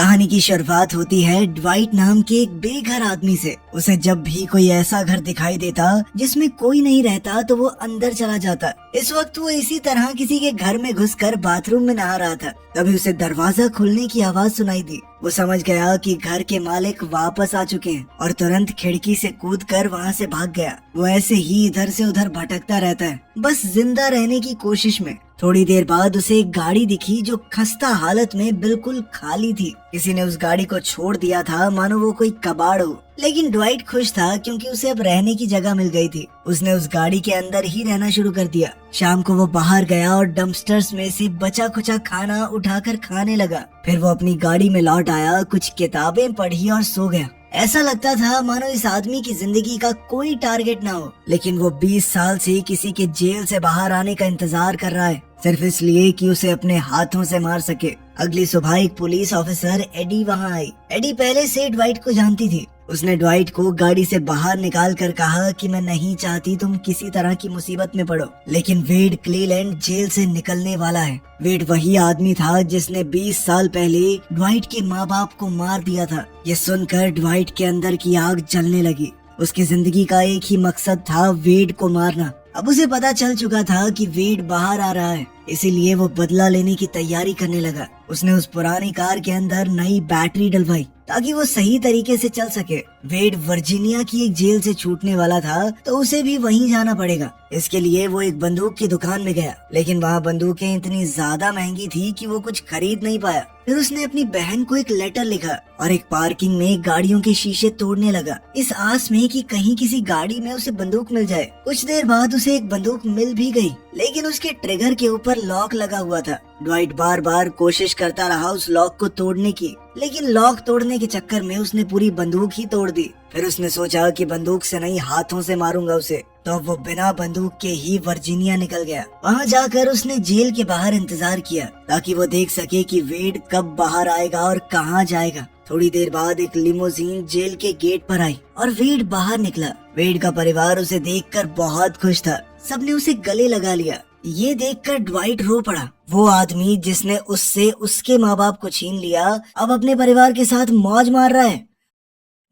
कहानी की शुरुआत होती है ड्वाइट नाम के एक बेघर आदमी से। उसे जब भी कोई ऐसा घर दिखाई देता जिसमें कोई नहीं रहता तो वो अंदर चला जाता। इस वक्त वो इसी तरह किसी के घर में घुसकर बाथरूम में नहा रहा था। तभी उसे दरवाजा खुलने की आवाज सुनाई दी। वो समझ गया कि घर के मालिक वापस आ चुके हैं और तुरंत खिड़की से कूदकर वहाँ से भाग गया। वो ऐसे ही इधर से उधर भटकता रहता है, बस जिंदा रहने की कोशिश में। थोड़ी देर बाद उसे एक गाड़ी दिखी जो खस्ता हालत में बिल्कुल खाली थी। किसी ने उस गाड़ी को छोड़ दिया था मानो वो कोई कबाड़ हो। लेकिन ड्वाइट खुश था क्योंकि उसे अब रहने की जगह मिल गई थी। उसने उस गाड़ी के अंदर ही रहना शुरू कर दिया। शाम को वो बाहर गया और डंपस्टर्स में से बचा खुचा खाना उठाकर खाने लगा। फिर वो अपनी गाड़ी में लौट आया, कुछ किताबें पढ़ी और सो गया। ऐसा लगता था मानो इस आदमी की जिंदगी का कोई टारगेट ना हो, लेकिन वो 20 साल से किसी के जेल से बाहर आने का इंतजार कर रहा है, सिर्फ इसलिए कि उसे अपने हाथों से मार सके। अगली सुबह एक पुलिस ऑफिसर एडी वहाँ आई। एडी पहले से ड्वाइट को जानती थी। उसने ड्वाइट को गाड़ी से बाहर निकाल कर कहा कि मैं नहीं चाहती तुम किसी तरह की मुसीबत में पड़ो, लेकिन वेड क्लीलैंड जेल से निकलने वाला है। वेड वही आदमी था जिसने 20 साल पहले ड्वाइट के माँ बाप को मार दिया था। ये सुनकर ड्वाइट के अंदर की आग जलने लगी। उसकी जिंदगी का एक ही मकसद था, वेड को मारना। अब उसे पता चल चुका था कि वेड बाहर आ रहा है, इसीलिए वो बदला लेने की तैयारी करने लगा। उसने उस पुरानी कार के अंदर नई बैटरी डलवाई ताकि वो सही तरीके से चल सके। वेड वर्जीनिया की एक जेल से छूटने वाला था तो उसे भी वहीं जाना पड़ेगा। इसके लिए वो एक बंदूक की दुकान में गया, लेकिन वहाँ बंदूकें इतनी ज्यादा महंगी थी कि वो कुछ खरीद नहीं पाया। फिर उसने अपनी बहन को एक लेटर लिखा और एक पार्किंग में गाड़ियों के शीशे तोड़ने लगा, इस आस में कि कहीं किसी गाड़ी में उसे बंदूक मिल जाए। कुछ देर बाद उसे एक बंदूक मिल भी गई, लेकिन उसके ट्रिगर के ऊपर लॉक लगा हुआ था। ड्वाइट बार बार कोशिश करता रहा उस लॉक को तोड़ने की, लेकिन लॉक तोड़ने के चक्कर में उसने पूरी बंदूक ही तोड़ दी। फिर उसने सोचा कि बंदूक से नहीं, हाथों से मारूंगा उसे। तो वो बिना बंदूक के ही वर्जीनिया निकल गया। वहाँ जाकर उसने जेल के बाहर इंतजार किया ताकि वो देख सके कि वेड कब बाहर आएगा और कहाँ जाएगा। थोड़ी देर बाद एक लिमोजीन जेल के गेट पर आई और वेड बाहर निकला। वेड का परिवार उसे देखकर बहुत खुश था। सबने उसे गले लगा लिया। ये देखकर ड्वाइट रो पड़ा। वो आदमी जिसने उससे उसके माँ बाप को छीन लिया अब अपने परिवार के साथ मौज मार रहा है।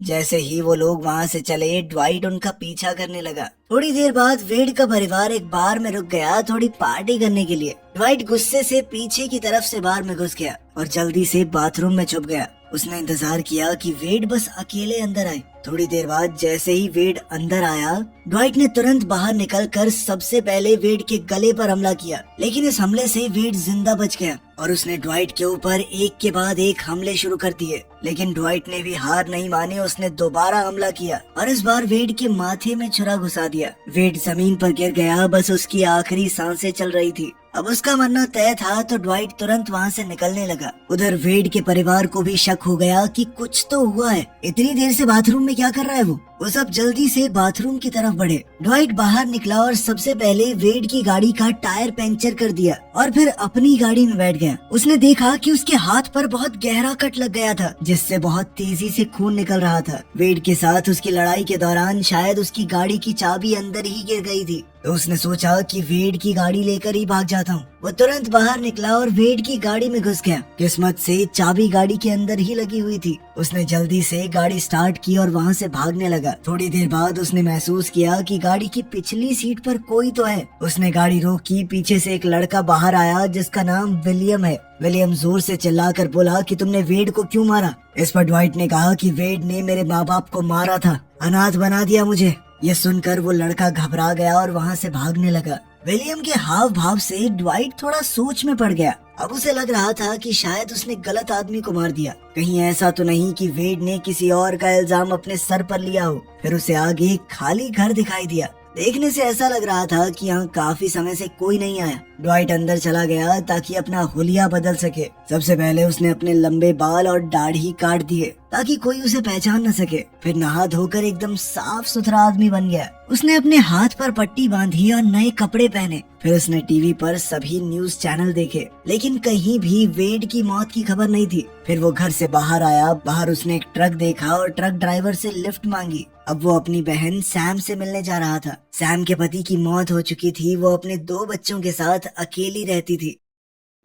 जैसे ही वो लोग वहाँ से चले, ड्वाइट उनका पीछा करने लगा। थोड़ी देर बाद वेड का परिवार एक बार में रुक गया थोड़ी पार्टी करने के लिए। ड्वाइट गुस्से से पीछे की तरफ से बार में घुस गया और जल्दी से बाथरूम में छुप गया। उसने इंतजार किया कि वेड बस अकेले अंदर आए। थोड़ी देर बाद जैसे ही वेड अंदर आया, ड्वाइट ने तुरंत बाहर निकलकर सबसे पहले वेड के गले पर हमला किया, लेकिन इस हमले से वेड जिंदा बच गया और उसने ड्वाइट के ऊपर एक के बाद एक हमले शुरू कर दिए। लेकिन ड्वाइट ने भी हार नहीं मानी। उसने दोबारा हमला किया और इस बार वेड के माथे में छुरा घुसा दिया। वेड जमीन पर गिर गया, बस उसकी आखिरी सांसें चल रही थी। अब उसका मरना तय था तो ड्वाइट तुरंत वहाँ से निकलने लगा। उधर वेड के परिवार को भी शक हो गया कि कुछ तो हुआ है। इतनी देर से बाथरूम में क्या कर रहा है वो सब जल्दी से बाथरूम की तरफ बढ़े। ड्वाइट बाहर निकला और सबसे पहले वेड की गाड़ी का टायर पंचर कर दिया और फिर अपनी गाड़ी में बैठ गया। उसने देखा कि उसके हाथ पर बहुत गहरा कट लग गया था, जिससे बहुत तेजी से खून निकल रहा था। वेड के साथ उसकी लड़ाई के दौरान शायद उसकी गाड़ी की चाबी अंदर ही गिर गई थी, तो उसने सोचा कि वेड की गाड़ी लेकर ही भाग जाता हूँ। वो तुरंत बाहर निकला और वेड की गाड़ी में घुस गया। किस्मत से चाबी गाड़ी के अंदर ही लगी हुई थी। उसने जल्दी से गाड़ी स्टार्ट की और वहाँ से भागने लगा। थोड़ी देर बाद उसने महसूस किया कि गाड़ी की पिछली सीट पर कोई तो है। उसने गाड़ी रोकी। पीछे से एक लड़का बाहर आया जिसका नाम विलियम है। विलियम जोर से चिल्लाकर बोला कि तुमने वेड को क्यों मारा। इस पर ड्वाइट ने कहा कि वेड ने मेरे माँ बाप को मारा था, अनाथ बना दिया मुझे। ये सुनकर वो लड़का घबरा गया और वहाँ से भागने लगा। विलियम के हाव भाव से ड्वाइट थोड़ा सोच में पड़ गया। अब उसे लग रहा था कि शायद उसने गलत आदमी को मार दिया। कहीं ऐसा तो नहीं कि वेड ने किसी और का इल्जाम अपने सर पर लिया हो। फिर उसे आगे खाली घर दिखाई दिया। देखने से ऐसा लग रहा था कि यहाँ काफी समय से कोई नहीं आया। ड्वाइट अंदर चला गया ताकि अपना हुलिया बदल सके। सबसे पहले उसने अपने लंबे बाल और दाढ़ी काट दिए ताकि कोई उसे पहचान न सके। फिर नहा धोकर एकदम साफ सुथरा आदमी बन गया। उसने अपने हाथ पर पट्टी बांधी और नए कपड़े पहने। फिर उसने टीवी पर सभी न्यूज चैनल देखे, लेकिन कहीं भी वेड की मौत की खबर नहीं थी। फिर वो घर से बाहर आया। बाहर उसने एक ट्रक देखा और ट्रक ड्राइवर से लिफ्ट मांगी। अब वो अपनी बहन सैम से मिलने जा रहा था। सैम के पति की मौत हो चुकी थी। वो अपने 2 बच्चों के साथ अकेली रहती थी।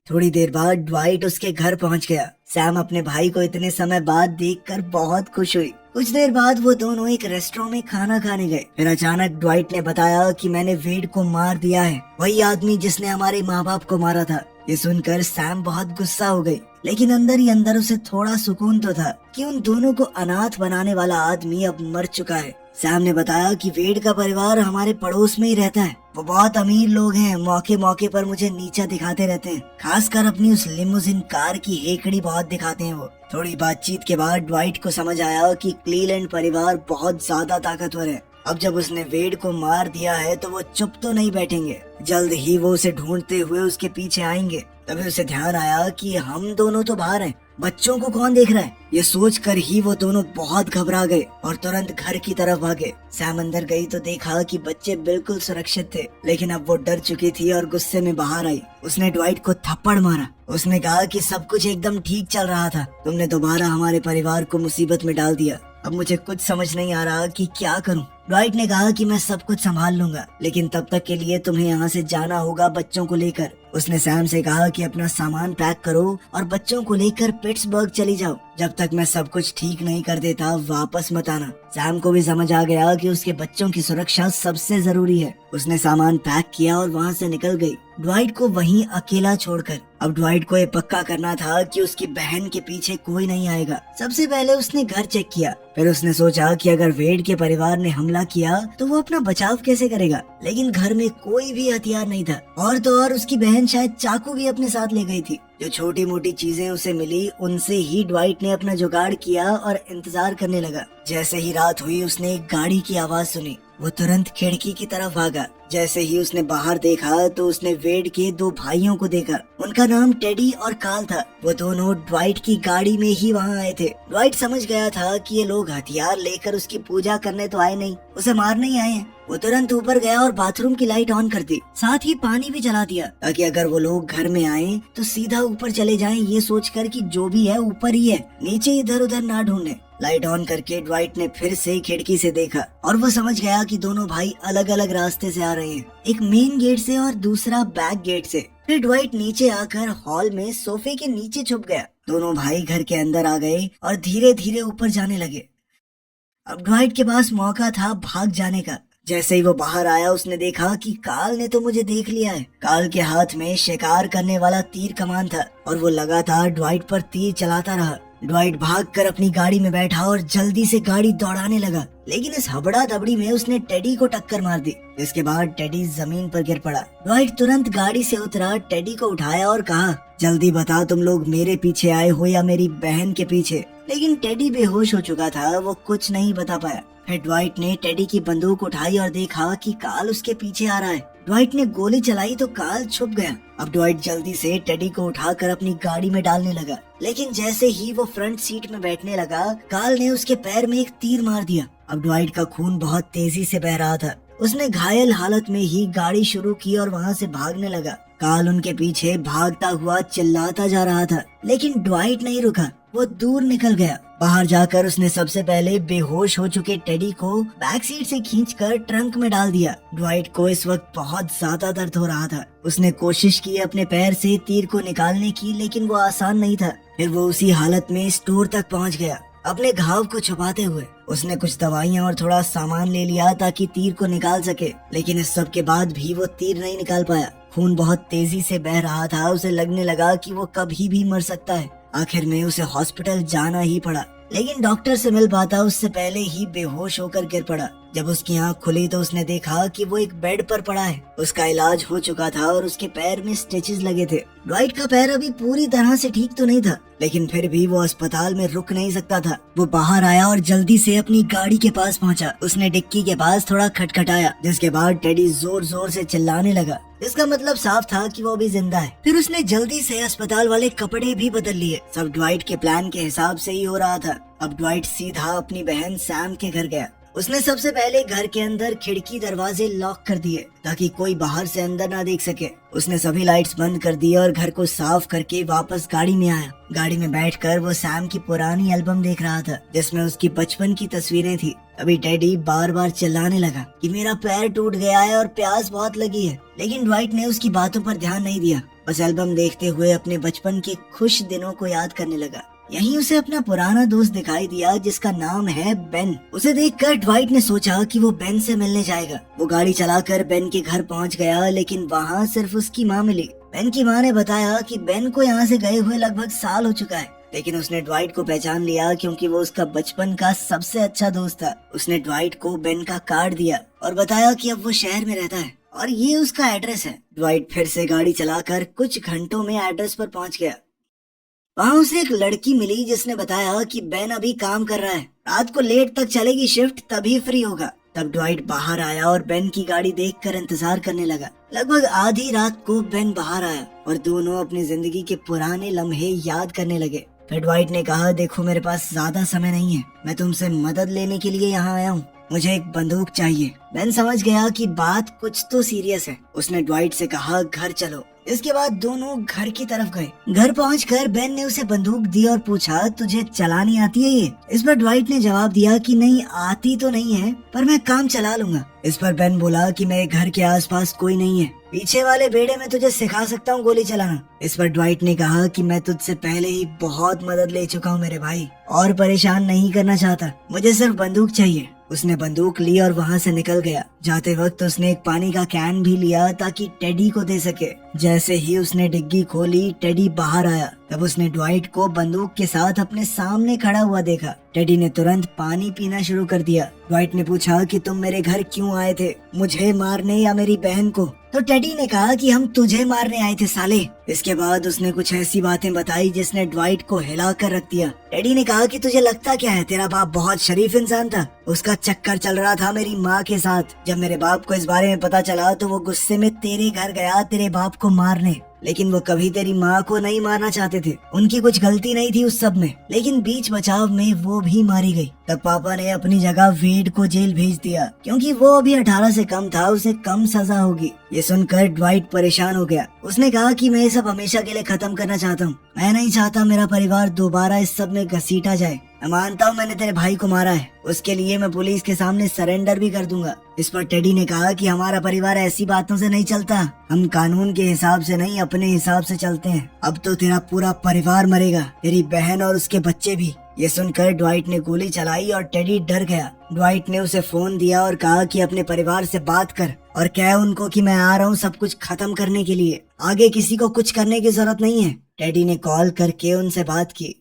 थोड़ी देर बाद ड्वाइट उसके घर पहुंच गया। सैम अपने भाई को इतने समय बाद देखकर बहुत खुश हुई। कुछ देर बाद वो दोनों एक रेस्टोरेंट में खाना खाने गए। फिर अचानक ड्वाइट ने बताया कि मैंने वेड को मार दिया है, वही आदमी जिसने हमारे माँ बाप को मारा था। ये सुनकर सैम बहुत गुस्सा हो गई, लेकिन अंदर ही अंदर उसे थोड़ा सुकून तो था कि उन दोनों को अनाथ बनाने वाला आदमी अब मर चुका है। सैम ने बताया कि वेड का परिवार हमारे पड़ोस में ही रहता है। वो बहुत अमीर लोग हैं, मौके मौके पर मुझे नीचा दिखाते रहते हैं, खासकर अपनी उस लिमोजिन कार की हेकड़ी बहुत दिखाते हैं वो। थोड़ी बातचीत के बाद ड्वाइट को समझ आया कि क्लीलैंड परिवार बहुत ज्यादा ताकतवर है। अब जब उसने वेड को मार दिया है तो वो चुप तो नहीं बैठेंगे, जल्द ही वो उसे ढूंढते हुए उसके पीछे आएंगे। तभी उसे ध्यान आया कि हम दोनों तो बाहर हैं, बच्चों को कौन देख रहा है। ये सोचकर ही वो दोनों बहुत घबरा गए और तुरंत घर की तरफ भागे। सैम अंदर गई तो देखा कि बच्चे बिल्कुल सुरक्षित थे, लेकिन अब वो डर चुकी थी और गुस्से में बाहर आई। उसने ड्वाइट को थप्पड़ मारा। उसने कहा कि सब कुछ एकदम ठीक चल रहा था, तुमने दोबारा हमारे परिवार को मुसीबत में डाल दिया। अब मुझे कुछ समझ नहीं आ रहा कि क्या करूं। ड्वाइट ने कहा कि मैं सब कुछ संभाल लूंगा, लेकिन तब तक के लिए तुम्हें यहाँ से जाना होगा बच्चों को लेकर। उसने सैम से कहा कि अपना सामान पैक करो और बच्चों को लेकर पिट्सबर्ग चली जाओ। जब तक मैं सब कुछ ठीक नहीं कर देता वापस मत आना। सैम को भी समझ आ गया कि उसके बच्चों की सुरक्षा सबसे जरूरी है। उसने सामान पैक किया और वहाँ से निकल गई, ड्वाइट को वहीं अकेला छोड़कर। अब ड्वाइट को ये पक्का करना था कि उसकी बहन के पीछे कोई नहीं आएगा। सबसे पहले उसने घर चेक किया, फिर उसने सोचा कि अगर वेड के परिवार ने हमला किया तो वो अपना बचाव कैसे करेगा। लेकिन घर में कोई भी हथियार नहीं था, और तो और उसकी बहन शायद चाकू भी अपने साथ ले गई थी। जो छोटी मोटी चीजें उसे मिली उनसे ही ड्वाइट ने अपना जुगाड़ किया और इंतजार करने लगा। जैसे ही रात हुई उसने एक गाड़ी की आवाज सुनी। वो तुरंत खिड़की की तरफ भागा। जैसे ही उसने बाहर देखा तो उसने वेड के दो भाइयों को देखा। उनका नाम टेडी और कार्ल था। वो दोनों ड्वाइट की गाड़ी में ही वहाँ आए थे। ड्वाइट समझ गया था कि ये लोग हथियार लेकर उसकी पूजा करने तो आए नहीं, उसे मारने ही आए हैं। वो तुरंत ऊपर गया और बाथरूम की लाइट ऑन कर दी, साथ ही पानी भी जला दिया, ताकि अगर वो लोग घर में आए तो सीधा ऊपर चले जाएं, ये सोचकर कि जो भी है ऊपर ही है, नीचे इधर उधर ना ढूंढे। लाइट ऑन करके ड्वाइट ने फिर से खिड़की से देखा और वो समझ गया कि दोनों भाई अलग अलग रास्ते से आ रहे हैं, एक मेन गेट से और दूसरा बैक गेट से। फिर ड्वाइट नीचे आकर हॉल में सोफे के नीचे छुप गया। दोनों भाई घर के अंदर आ गए और धीरे धीरे ऊपर जाने लगे। अब ड्वाइट के पास मौका था भाग जाने का। जैसे ही वो बाहर आया उसने देखा कि कार्ल ने तो मुझे देख लिया है। कार्ल के हाथ में शिकार करने वाला तीर कमान था और वो लगातार ड्वाइट पर तीर चलाता रहा। ड्वाइट भागकर अपनी गाड़ी में बैठा और जल्दी से गाड़ी दौड़ाने लगा, लेकिन इस हबड़ा दबड़ी में उसने टेडी को टक्कर मार दी। इसके बाद टेडी जमीन पर गिर पड़ा। ड्वाइट तुरंत गाड़ी से उतरा, टेडी को उठाया और कहा, जल्दी बता तुम लोग मेरे पीछे आए हो या मेरी बहन के पीछे। लेकिन टेडी बेहोश हो चुका था, वो कुछ नहीं बता पाया। फिर ड्वाइट ने टेडी की बंदूक उठाई और देखा कि कार्ल उसके पीछे आ रहा है। ड्वाइट ने गोली चलाई तो कार्ल छुप गया। अब ड्वाइट जल्दी से टेडी को उठाकर अपनी गाड़ी में डालने लगा, लेकिन जैसे ही वो फ्रंट सीट में बैठने लगा, कार्ल ने उसके पैर में एक तीर मार दिया। अब ड्वाइट का खून बहुत तेजी से बह रहा था। उसने घायल हालत में ही गाड़ी शुरू की और वहाँ से भागने लगा। कार्ल उनके पीछे भागता हुआ चिल्लाता जा रहा था, लेकिन ड्वाइट नहीं रुका। वो दूर निकल गया। बाहर जाकर उसने सबसे पहले बेहोश हो चुके टेडी को बैक सीट से खींचकर ट्रंक में डाल दिया। ड्वाइट को इस वक्त बहुत ज्यादा दर्द हो रहा था। उसने कोशिश की अपने पैर से तीर को निकालने की, लेकिन वो आसान नहीं था। फिर वो उसी हालत में स्टोर तक पहुंच गया। अपने घाव को छुपाते हुए उसने कुछ दवाइयां और थोड़ा सामान ले लिया ताकि तीर को निकाल सके, लेकिन इस सब के बाद भी वो तीर नहीं निकाल पाया। खून बहुत तेजी से बह रहा था। उसे लगने लगा कि वो कभी भी मर सकता है। आखिर में उसे हॉस्पिटल जाना ही पड़ा, लेकिन डॉक्टर से मिल पाता उससे पहले ही बेहोश होकर गिर पड़ा। जब उसकी आंख खुली तो उसने देखा कि वो एक बेड पर पड़ा है। उसका इलाज हो चुका था और उसके पैर में स्टिचेस लगे थे। ड्वाइट का पैर अभी पूरी तरह से ठीक तो नहीं था, लेकिन फिर भी वो अस्पताल में रुक नहीं सकता था। वो बाहर आया और जल्दी से अपनी गाड़ी के पास पहुंचा। उसने डिक्की के पास थोड़ा खटखटाया, जिसके बाद टेडी जोर जोर से चिल्लाने लगा। इसका मतलब साफ था कि वो भी जिंदा है। फिर उसने जल्दी से अस्पताल वाले कपड़े भी बदल लिए। सब ड्वाइट के प्लान के हिसाब से ही हो रहा था। अब ड्वाइट सीधा अपनी बहन सैम के घर गया। उसने सबसे पहले घर के अंदर खिड़की दरवाजे लॉक कर दिए ताकि कोई बाहर से अंदर ना देख सके। उसने सभी लाइट्स बंद कर दी और घर को साफ करके वापस गाड़ी में आया। गाड़ी में बैठकर वो सैम की पुरानी एल्बम देख रहा था, जिसमें उसकी बचपन की तस्वीरें थी। अभी टेडी बार बार चिल्लाने लगा कि मेरा पैर टूट गया है और प्यास बहुत लगी है, लेकिन ड्वाइट ने उसकी बातों पर ध्यान नहीं दिया। बस एल्बम देखते हुए अपने बचपन के खुश दिनों को याद करने लगा। यहीं उसे अपना पुराना दोस्त दिखाई दिया जिसका नाम है बेन। उसे देखकर ड्वाइट ने सोचा कि वो बेन से मिलने जाएगा। वो गाड़ी चलाकर बेन के घर पहुंच गया, लेकिन वहाँ सिर्फ उसकी माँ मिली। बेन की माँ ने बताया कि बेन को यहाँ से गए हुए लगभग साल हो चुका है, लेकिन उसने ड्वाइट को पहचान लिया क्योंकि वो उसका बचपन का सबसे अच्छा दोस्त था। उसने ड्वाइट को बेन का कार्ड दिया और बताया कि अब वो शहर में रहता है और ये उसका एड्रेस है। ड्वाइट फिर से गाड़ी चलाकर कुछ घंटों में एड्रेस पर पहुंच गया। वहाँ उसे एक लड़की मिली जिसने बताया कि बेन अभी काम कर रहा है, रात को लेट तक चलेगी शिफ्ट, तभी फ्री होगा। तब ड्वाइट बाहर आया और बेन की गाड़ी देखकर इंतजार करने लगा। लगभग आधी रात को बेन बाहर आया और दोनों अपनी जिंदगी के पुराने लम्हे याद करने लगे। फिर ड्वाइट ने कहा, देखो मेरे पास ज्यादा समय नहीं है, मैं तुमसे मदद लेने के लिए यहाँ आया हूँ, मुझे एक बंदूक चाहिए। बेन समझ गया कि बात कुछ तो सीरियस है। उसने ड्वाइट से कहा, घर चलो। इसके बाद दोनों घर की तरफ गए। घर पहुंचकर बेन ने उसे बंदूक दी और पूछा, तुझे चलानी आती है ये? इस पर ड्वाइट ने जवाब दिया कि नहीं, आती तो नहीं है, पर मैं काम चला लूंगा। इस पर बेन बोला कि मेरे घर के आसपास कोई नहीं है, पीछे वाले बेड़े में तुझे सिखा सकता हूँ गोली चलाना। इस पर ड्वाइट ने कहा कि मैं तुझसे पहले ही बहुत मदद ले चुका हूँ मेरे भाई, और परेशान नहीं करना चाहता, मुझे सिर्फ बंदूक चाहिए। उसने बंदूक ली और वहाँ से निकल गया। जाते वक्त उसने एक पानी का कैन भी लिया ताकि टेडी को दे सके। जैसे ही उसने डिग्गी खोली, टेडी बाहर आया। तब उसने ड्वाइट को बंदूक के साथ अपने सामने खड़ा हुआ देखा। टेडी ने तुरंत पानी पीना शुरू कर दिया। ड्वाइट ने पूछा कि तुम मेरे घर क्यों आए थे, मुझे मारने या मेरी बहन को? तो टेडी ने कहा कि हम तुझे मारने आए थे साले। इसके बाद उसने कुछ ऐसी बातें बताई जिसने ड्वाइट को हिला कर रख दिया। टेडी ने कहा कि तुझे लगता क्या है, तेरा बाप बहुत शरीफ इंसान था, उसका चक्कर चल रहा था मेरी माँ के साथ। जब मेरे बाप को इस बारे में पता चला तो वो गुस्से में तेरे घर गया तेरे बाप को मारने, लेकिन वो कभी तेरी माँ को नहीं मारना चाहते थे, उनकी कुछ गलती नहीं थी उस सब में, लेकिन बीच बचाव में वो भी मारी गई। तब पापा ने अपनी जगह वेड को जेल भेज दिया क्योंकि वो अभी 18 से कम था, उसे कम सजा होगी। ये सुनकर ड्वाइट परेशान हो गया। उसने कहा कि मैं ये सब हमेशा के लिए खत्म करना चाहता हूँ, मैं नहीं चाहता मेरा परिवार दोबारा इस सब में घसीटा जाए। मैं मानता हूँ मैंने तेरे भाई को मारा है, उसके लिए मैं पुलिस के सामने सरेंडर भी कर दूंगा। इस पर टेडी ने कहा कि हमारा परिवार ऐसी बातों से नहीं चलता, हम कानून के हिसाब से नहीं अपने हिसाब से चलते हैं। अब तो तेरा पूरा परिवार मरेगा, तेरी बहन और उसके बच्चे भी। ये सुनकर ड्वाइट ने गोली चलाई और टेडी डर गया। ड्वाइट ने उसे फोन दिया और कहा कि अपने परिवार से बात कर और कह उनको कि मैं आ रहा हूँ सब कुछ खत्म करने के लिए, आगे किसी को कुछ करने की जरूरत नहीं है। टेडी ने कॉल करके उनसे बात की।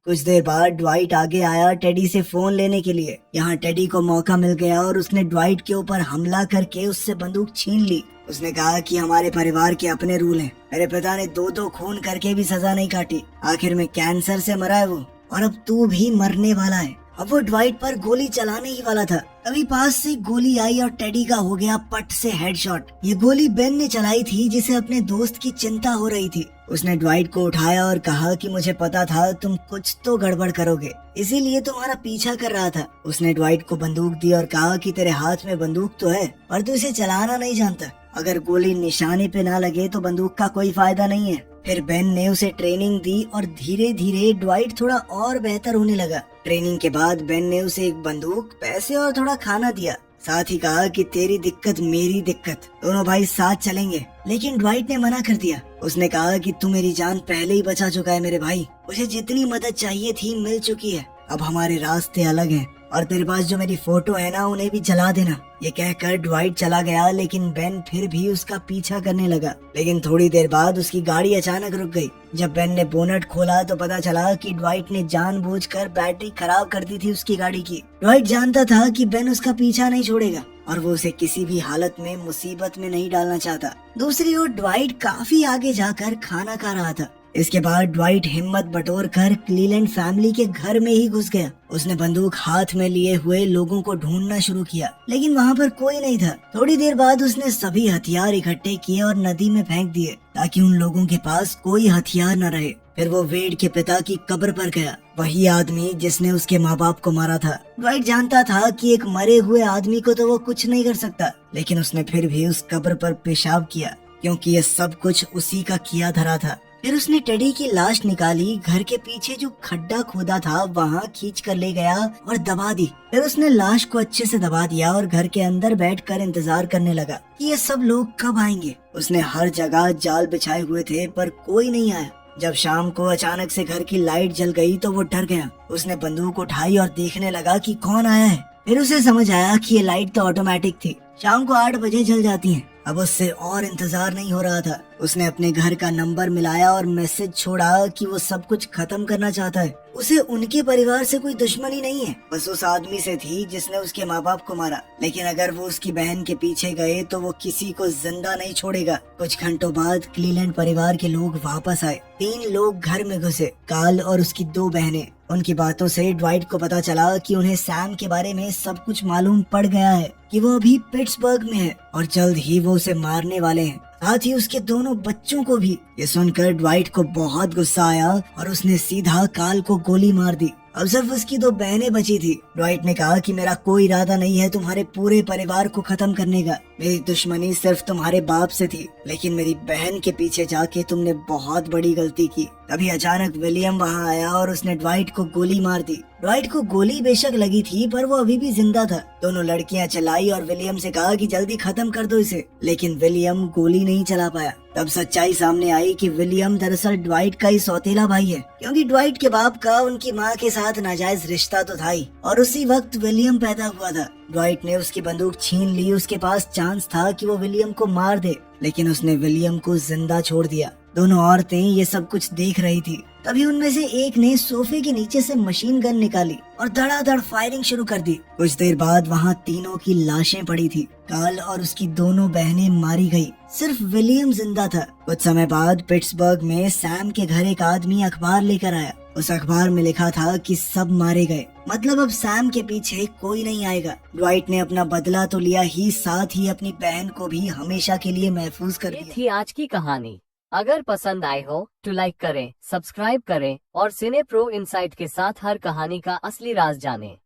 कुछ देर बाद ड्वाइट आगे आया टेडी से फोन लेने के लिए। यहाँ टेडी को मौका मिल गया और उसने ड्वाइट के ऊपर हमला करके उससे बंदूक छीन ली। उसने कहा कि हमारे परिवार के अपने रूल हैं, मेरे पिता ने 2-2 खून करके भी सजा नहीं काटी, आखिर में कैंसर से मरा है वो, और अब तू भी मरने वाला है। अब वो ड्वाइट पर गोली चलाने ही वाला था, तभी पास से गोली आई और टेडी का हो गया पट से हेडशॉट। ये गोली बेन ने चलाई थी जिसे अपने दोस्त की चिंता हो रही थी। उसने ड्वाइट को उठाया और कहा कि मुझे पता था तुम कुछ तो गड़बड़ करोगे, इसीलिए तुम्हारा पीछा कर रहा था। उसने ड्वाइट को बंदूक दी और कहा कि तेरे हाथ में बंदूक तो है और तू इसे चलाना नहीं जानता, अगर गोली निशाने पे ना लगे तो बंदूक का कोई फायदा नहीं है। फिर बेन ने उसे ट्रेनिंग दी और धीरे धीरे ड्वाइट थोड़ा और बेहतर होने लगा। ट्रेनिंग के बाद बेन ने उसे एक बंदूक, पैसे और थोड़ा खाना दिया, साथ ही कहा कि तेरी दिक्कत मेरी दिक्कत, दोनों भाई साथ चलेंगे। लेकिन ड्वाइट ने मना कर दिया। उसने कहा कि तू मेरी जान पहले ही बचा चुका है मेरे भाई, मुझे जितनी मदद चाहिए थी मिल चुकी है, अब हमारे रास्ते अलग हैं और तेरे पास जो मेरी फोटो है ना उन्हें भी जला देना। ये कहकर ड्वाइट चला गया, लेकिन बेन फिर भी उसका पीछा करने लगा। लेकिन थोड़ी देर बाद उसकी गाड़ी अचानक रुक गई। जब बेन ने बोनट खोला तो पता चला कि ड्वाइट ने जानबूझकर बैटरी खराब कर दी थी उसकी गाड़ी की। ड्वाइट जानता था कि बेन उसका पीछा नहीं छोड़ेगा और वो उसे किसी भी हालत में मुसीबत में नहीं डालना चाहता। दूसरी ओर ड्वाइट काफी आगे जाकर खाना खा रहा था। इसके बाद ड्वाइट हिम्मत बटोर कर क्लीलैंड फैमिली के घर में ही घुस गया। उसने बंदूक हाथ में लिए हुए लोगों को ढूंढना शुरू किया, लेकिन वहाँ पर कोई नहीं था। थोड़ी देर बाद उसने सभी हथियार इकट्ठे किए और नदी में फेंक दिए ताकि उन लोगों के पास कोई हथियार न रहे। फिर वो वेड के पिता की कब्र पर गया, वही आदमी जिसने उसके माँ बाप को मारा था। ड्वाइट जानता था कि एक मरे हुए आदमी को तो वो कुछ नहीं कर सकता, लेकिन उसने फिर भी उस कब्र पर पेशाब किया क्योंकि ये सब कुछ उसी का किया धरा था। फिर उसने टेडी की लाश निकाली, घर के पीछे जो खड्डा खोदा था वहाँ खींच कर ले गया और दबा दी। फिर उसने लाश को अच्छे से दबा दिया और घर के अंदर बैठकर इंतजार करने लगा कि ये सब लोग कब आएंगे। उसने हर जगह जाल बिछाए हुए थे पर कोई नहीं आया। जब शाम को अचानक से घर की लाइट जल गई तो वो डर गया। उसने बंदूक उठाई और देखने लगा कि कौन आया है। फिर उसे समझ आया कि ये लाइट तो ऑटोमेटिक थी, शाम को 8 बजे जल जाती हैं। अब उससे और इंतजार नहीं हो रहा था। उसने अपने घर का नंबर मिलाया और मैसेज छोड़ा कि वो सब कुछ खत्म करना चाहता है। उसे उनके परिवार से कोई दुश्मनी नहीं है, बस उस आदमी से थी जिसने उसके माँ बाप को मारा। लेकिन अगर वो उसकी बहन के पीछे गए तो वो किसी को जिंदा नहीं छोड़ेगा। कुछ घंटों बाद क्लीलैंड परिवार के लोग वापस आए। 3 लोग घर में घुसे, कार्ल और उसकी 2 बहनें। उनकी बातों से ड्वाइट को पता चला कि उन्हें सैम के बारे में सब कुछ मालूम पड़ गया है, कि वो अभी पिट्सबर्ग में है और जल्द ही वो उसे मारने वाले हैं, साथ ही उसके दोनों बच्चों को भी। ये सुनकर ड्वाइट को बहुत गुस्सा आया और उसने सीधा कार्ल को गोली मार दी। अब सिर्फ उसकी 2 बहनें बची थी। ड्वाइट ने कहा कि मेरा कोई इरादा नहीं है तुम्हारे पूरे परिवार को खत्म करने का। मेरी दुश्मनी सिर्फ तुम्हारे बाप से थी, लेकिन मेरी बहन के पीछे जाके तुमने बहुत बड़ी गलती की। तभी अचानक विलियम वहाँ आया और उसने ड्वाइट को गोली मार दी। ड्वाइट को गोली बेशक लगी थी पर वो अभी भी जिंदा था। दोनों लड़कियां चिल्लाई और विलियम से कहा कि जल्दी खत्म कर दो इसे, लेकिन विलियम गोली नहीं चला पाया। तब सच्चाई सामने आई कि विलियम दरअसल ड्वाइट का ही सौतेला भाई है, क्योंकि ड्वाइट के बाप का उनकी माँ के साथ नाजायज रिश्ता तो था ही, और उसी वक्त विलियम पैदा हुआ था। ड्वाइट ने उसकी बंदूक छीन ली। उसके पास चांस था कि वो विलियम को मार दे, लेकिन उसने विलियम को जिंदा छोड़ दिया। दोनों औरतें ये सब कुछ देख रही थी। तभी उनमें से एक ने सोफे के नीचे से मशीन गन निकाली और धड़ाधड़ फायरिंग शुरू कर दी। कुछ देर बाद वहाँ तीनों की लाशें पड़ी थी। कार्ल और उसकी दोनों बहनें मारी गई, सिर्फ विलियम जिंदा था। कुछ समय बाद पिट्सबर्ग में सैम के घर एक आदमी अखबार लेकर आया। उस अखबार में लिखा था कि सब मारे गए, मतलब अब सैम के पीछे कोई नहीं आएगा। ड्वाइट ने अपना बदला तो लिया ही, साथ ही अपनी बहन को भी हमेशा के लिए महफूज कर ये दिया। थी आज की कहानी। अगर पसंद आए हो तो लाइक करें, सब्सक्राइब करें और सिने प्रो इनसाइट के साथ हर कहानी का असली राज जानें।